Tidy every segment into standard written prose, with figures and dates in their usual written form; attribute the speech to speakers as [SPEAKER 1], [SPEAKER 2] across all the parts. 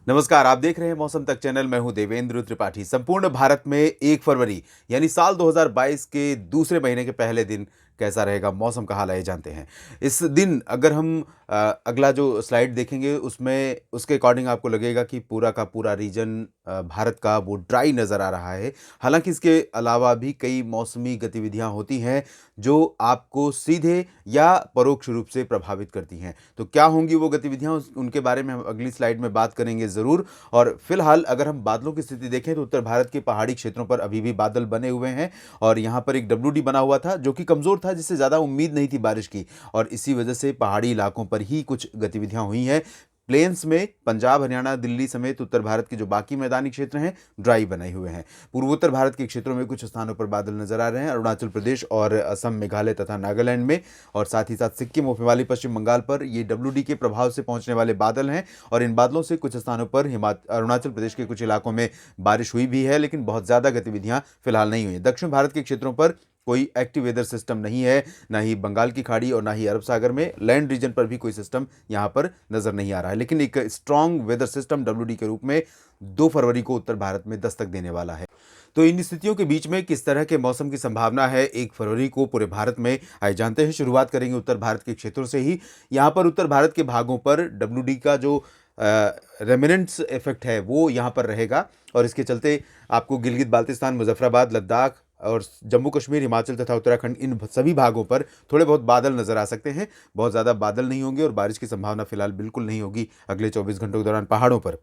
[SPEAKER 1] नमस्कार, आप देख रहे हैं मौसम तक चैनल। मैं हूं देवेंद्र त्रिपाठी। संपूर्ण भारत में 1 फरवरी यानी साल 2022 के दूसरे महीने के पहले दिन कैसा रहेगा, मौसम का हाल आइए जानते हैं। इस दिन अगर हम अगला जो स्लाइड देखेंगे उसमें उसके अकॉर्डिंग आपको लगेगा कि पूरा का पूरा रीजन भारत का वो ड्राई नज़र आ रहा है। हालांकि इसके अलावा भी कई मौसमी गतिविधियां होती हैं जो आपको सीधे या परोक्ष रूप से प्रभावित करती हैं। तो क्या होंगी वो गतिविधियां, उनके बारे में हम अगली स्लाइड में बात करेंगे ज़रूर। और फिलहाल अगर हम बादलों की स्थिति देखें तो उत्तर भारत के पहाड़ी क्षेत्रों पर अभी भी बादल बने हुए हैं और यहाँ पर एक डब्ल्यू डी बना हुआ था जो कि कमज़ोर था, जिससे ज़्यादा उम्मीद नहीं थी बारिश की, और इसी वजह से पहाड़ी इलाकों पर ही कुछ गतिविधियां हुई हैं। प्लेन्स में पंजाब, हरियाणा, दिल्ली समेत उत्तर भारत के जो बाकी मैदानी क्षेत्र हैं ड्राई बने हुए हैं। पूर्वोत्तर भारत के क्षेत्रों में कुछ स्थानों पर बादल नजर आ रहे हैं, अरुणाचल प्रदेश और असम, मेघालय तथा नागालैंड में, और साथ ही साथ सिक्किम और हिमालय पश्चिम बंगाल पर ये डब्ल्यू के प्रभाव से पहुंचने वाले बादल हैं। और इन बादलों से कुछ स्थानों पर अरुणाचल प्रदेश के कुछ इलाकों में बारिश हुई भी है, लेकिन बहुत ज़्यादा गतिविधियां फिलहाल नहीं हुई। दक्षिण भारत के क्षेत्रों पर कोई एक्टिव वेदर सिस्टम नहीं है, ना ही बंगाल की खाड़ी और ना ही अरब सागर में लैंड रीजन पर भी कोई सिस्टम यहां पर नजर नहीं आ रहा है। लेकिन एक स्ट्रांग वेदर सिस्टम डब्ल्यू के रूप में 2 फरवरी को उत्तर भारत में दस्तक देने वाला है। तो इन स्थितियों के बीच में किस तरह के मौसम की संभावना है 1 फरवरी को पूरे भारत में, आइए जानते हैं। शुरुआत करेंगे उत्तर भारत के क्षेत्रों से ही। यहाँ पर उत्तर भारत के भागों पर डब्ल्यू का जो रेमिनेंट्स इफेक्ट है वो यहाँ पर रहेगा, और इसके चलते आपको गिलगित बाल्टिस्तान, मुजफ्फराबाद, लद्दाख और जम्मू कश्मीर, हिमाचल तथा उत्तराखंड, इन सभी भागों पर थोड़े बहुत बादल नजर आ सकते हैं। बहुत ज़्यादा बादल नहीं होंगे और बारिश की संभावना फिलहाल बिल्कुल नहीं होगी अगले 24 घंटों के दौरान पहाड़ों पर।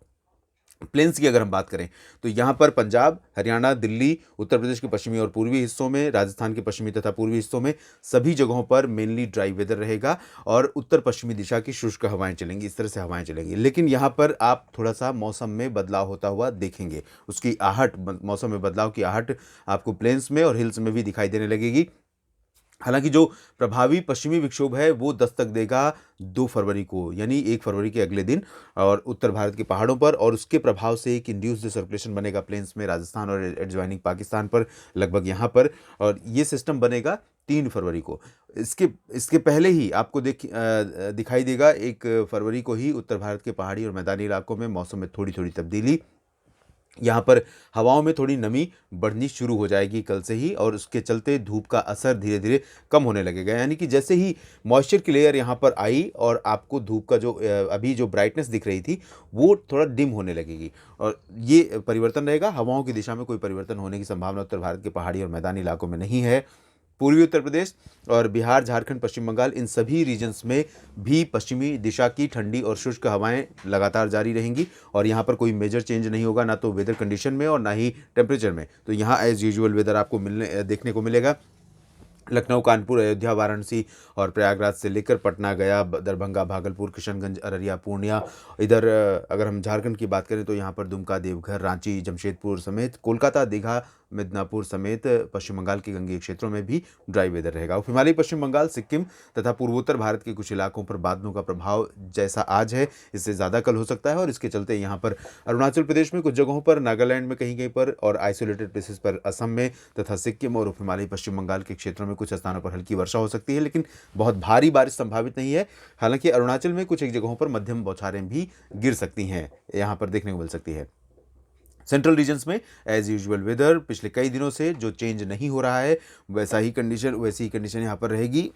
[SPEAKER 1] प्लेन्स की अगर हम बात करें तो यहाँ पर पंजाब, हरियाणा, दिल्ली, उत्तर प्रदेश के पश्चिमी और पूर्वी हिस्सों में, राजस्थान के पश्चिमी तथा पूर्वी हिस्सों में सभी जगहों पर मेनली ड्राई वेदर रहेगा और उत्तर पश्चिमी दिशा की शुष्क हवाएं चलेंगी। इस तरह से हवाएं चलेंगी, लेकिन यहाँ पर आप थोड़ा सा मौसम में बदलाव होता हुआ देखेंगे। उसकी आहट, मौसम में बदलाव की आहट आपको प्लेन्स में और हिल्स में भी दिखाई देने लगेगी। हालांकि जो प्रभावी पश्चिमी विक्षोभ है वो दस्तक देगा 2 फरवरी को, यानी 1 फरवरी के अगले दिन, और उत्तर भारत के पहाड़ों पर, और उसके प्रभाव से एक इंड्यूस्ड सर्कुलेशन बनेगा प्लेन्स में, राजस्थान और एडजॉइनिंग पाकिस्तान पर लगभग यहाँ पर, और ये सिस्टम बनेगा 3 फरवरी को। इसके इसके पहले ही आपको दिखाई देगा 1 फरवरी को ही उत्तर भारत के पहाड़ी और मैदानी इलाकों में मौसम में थोड़ी थोड़ी तब्दीली। यहाँ पर हवाओं में थोड़ी नमी बढ़नी शुरू हो जाएगी कल से ही, और उसके चलते धूप का असर धीरे धीरे कम होने लगेगा। यानी कि जैसे ही मॉइस्चर की लेयर यहाँ पर आई और आपको धूप का जो अभी जो ब्राइटनेस दिख रही थी वो थोड़ा डिम होने लगेगी, और ये परिवर्तन रहेगा। हवाओं की दिशा में कोई परिवर्तन होने की संभावना उत्तर भारत के पहाड़ी और मैदानी इलाकों में नहीं है। पूर्वी उत्तर प्रदेश और बिहार, झारखंड, पश्चिम बंगाल, इन सभी रीजन्स में भी पश्चिमी दिशा की ठंडी और शुष्क हवाएं लगातार जारी रहेंगी, और यहाँ पर कोई मेजर चेंज नहीं होगा, ना तो वेदर कंडीशन में और ना ही टेम्परेचर में। तो यहाँ एज यूजुअल वेदर आपको देखने को मिलेगा। लखनऊ, कानपुर, अयोध्या, वाराणसी और प्रयागराज से लेकर पटना, गया, दरभंगा, भागलपुर, किशनगंज, अररिया, पूर्णिया, इधर अगर हम झारखंड की बात करें तो यहाँ पर दुमका, देवघर, रांची, जमशेदपुर समेत कोलकाता, दीघा, मिदनापुर समेत पश्चिम बंगाल के गंगीय क्षेत्रों में भी ड्राई वेदर रहेगा। और हिमालयी पश्चिम बंगाल, सिक्किम तथा पूर्वोत्तर भारत के कुछ इलाकों पर बादलों का प्रभाव जैसा आज है इससे ज़्यादा कल हो सकता है, और इसके चलते यहाँ पर अरुणाचल प्रदेश में कुछ जगहों पर, नागालैंड में कहीं कहीं पर, और आइसोलेटेड प्लेसेस पर असम में तथा सिक्किम और हिमालयी पश्चिम बंगाल के क्षेत्रों में कुछ स्थानों पर हल्की वर्षा हो सकती है, लेकिन बहुत भारी बारिश संभावित नहीं है। हालांकि अरुणाचल में कुछ एक जगहों पर मध्यम बौछारें भी गिर सकती हैं, यहाँ पर देखने को मिल सकती है। सेंट्रल रीजन्स में एज यूजुअल वेदर पिछले कई दिनों से जो चेंज नहीं हो रहा है वैसी ही कंडीशन यहाँ पर रहेगी।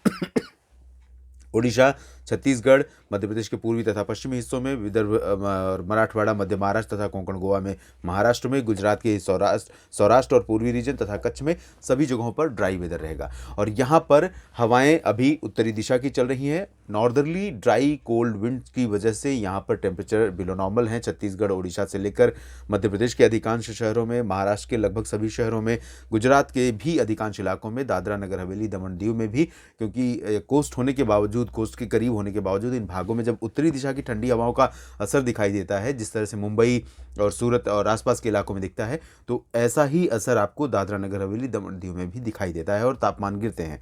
[SPEAKER 1] ओडिशा, छत्तीसगढ़, मध्य प्रदेश के पूर्वी तथा पश्चिमी हिस्सों में, विदर्भ और मराठवाड़ा, मध्य महाराष्ट्र तथा कोंकण गोवा में, महाराष्ट्र में, गुजरात के सौराष्ट्र और पूर्वी रीजन तथा कच्छ में सभी जगहों पर ड्राई वेदर रहेगा। और यहाँ पर हवाएं अभी उत्तरी दिशा की चल रही हैं। नॉर्दर्ली ड्राई कोल्ड विंड की वजह से यहाँ पर टेम्परेचर बिलो नॉर्मल हैं। छत्तीसगढ़, ओडिशा से लेकर मध्य प्रदेश के अधिकांश शहरों में, महाराष्ट्र के लगभग सभी शहरों में, गुजरात के भी अधिकांश इलाकों में, दादरा नगर हवेली, दमन दीव में भी, क्योंकि कोस्ट होने के बावजूद, कोस्ट के करीब होने के बावजूद इन भागों में जब उत्तरी दिशा की ठंडी हवाओं का असर दिखाई देता है, जिस तरह से मुंबई और सूरत और आसपास के इलाकों में दिखता है, तो ऐसा ही असर आपको दादरा नगर हवेली, दमन दीव में भी दिखाई देता है और तापमान गिरते हैं।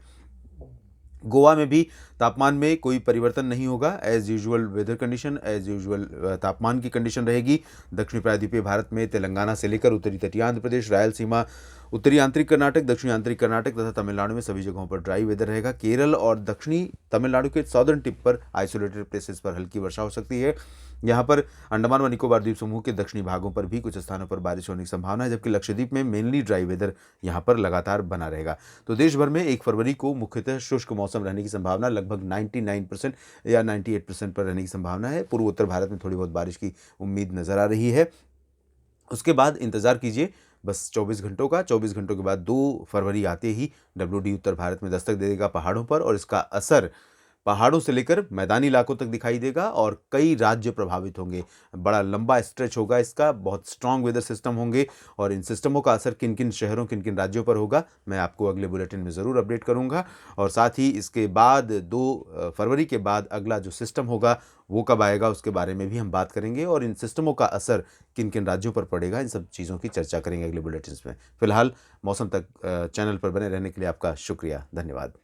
[SPEAKER 1] गोवा में भी तापमान में कोई परिवर्तन नहीं होगा। As usual weather condition, as usual तापमान की कंडीशन रहेगी। दक्षिणी प्रायद्वीपीय भारत में तेलंगाना से लेकर उत्तरी तटीय आंध्र प्रदेश, रायलसीमा, उत्तरी आंतरिक कर्नाटक, दक्षिणी आंतरिक कर्नाटक तथा तमिलनाडु में सभी जगहों पर ड्राई वेदर रहेगा। केरल और दक्षिणी तमिलनाडु के सॉदर्न टिप पर आइसोलेटेड प्लेसेस पर हल्की वर्षा हो सकती है। यहाँ पर अंडमान व निकोबार द्वीप समूह के दक्षिणी भागों पर भी कुछ स्थानों पर बारिश होने की संभावना है, जबकि लक्षद्वीप में मेनली ड्राई वेदर यहाँ पर लगातार बना रहेगा। तो देश भर में 1 फरवरी को मुख्यतः शुष्क मौसम रहने की संभावना लगभग 99% या 98% पर रहने की संभावना है। पूर्व उत्तर भारत में थोड़ी बहुत बारिश की उम्मीद नज़र आ रही है। उसके बाद इंतज़ार कीजिए बस 24 घंटों का। 24 घंटों के बाद 2 फरवरी आते ही WD उत्तर भारत में दस्तक दे देगा पहाड़ों पर, और इसका असर पहाड़ों से लेकर मैदानी इलाकों तक दिखाई देगा और कई राज्य प्रभावित होंगे। बड़ा लंबा स्ट्रेच होगा इसका, बहुत स्ट्रॉन्ग वेदर सिस्टम होंगे, और इन सिस्टमों का असर किन-किन शहरों, किन-किन राज्यों पर होगा, मैं आपको अगले बुलेटिन में ज़रूर अपडेट करूँगा। और साथ ही इसके बाद 2 फरवरी के बाद अगला जो सिस्टम होगा, वो कब आएगा उसके बारे में भी हम बात करेंगे, और इन सिस्टमों का असर किन-किन राज्यों पर पड़ेगा, इन सब चीज़ों की चर्चा करेंगे अगले बुलेटिन्स में। फिलहाल मौसम तक चैनल पर बने रहने के लिए आपका शुक्रिया। धन्यवाद।